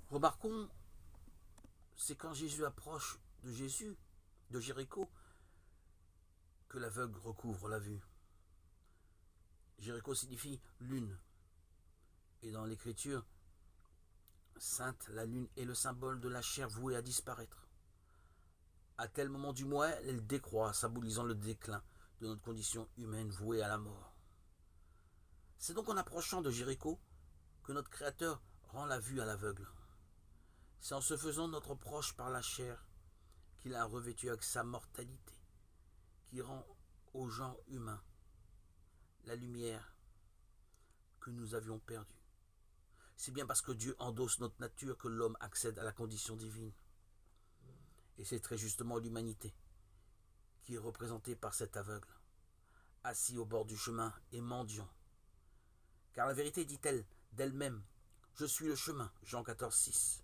Remarquons, c'est quand Jésus approche de Jéricho, que l'aveugle recouvre la vue. Jéricho signifie lune. Et dans l'écriture sainte, la lune est le symbole de la chair vouée à disparaître. À tel moment du mois, elle décroît, symbolisant le déclin de notre condition humaine vouée à la mort. C'est donc en approchant de Jéricho que notre Créateur rend la vue à l'aveugle. C'est en se faisant notre proche par la chair qu'il a revêtu avec sa mortalité, qui rend au genre humain la lumière que nous avions perdue. C'est bien parce que Dieu endosse notre nature que l'homme accède à la condition divine. Et c'est très justement l'humanité qui est représentée par cet aveugle, assis au bord du chemin et mendiant. Car la vérité dit-elle d'elle-même, je suis le chemin, Jean 14, 6.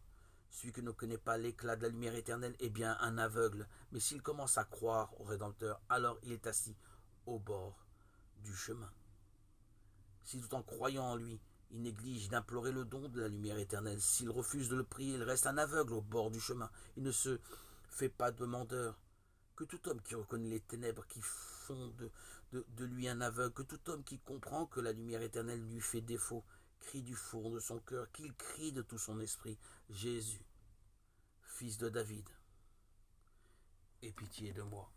Celui qui ne connaît pas l'éclat de la lumière éternelle est bien un aveugle, mais s'il commence à croire au Rédempteur, alors il est assis au bord du chemin. Si tout en croyant en lui, il néglige d'implorer le don de la lumière éternelle, s'il refuse de le prier, il reste un aveugle au bord du chemin. Il ne se fait pas demandeur. Que tout homme qui reconnaît les ténèbres qui font de lui un aveugle, que tout homme qui comprend que la lumière éternelle lui fait défaut, crie du fond de son cœur, qu'il crie de tout son esprit, Jésus, fils de David, aie pitié de moi.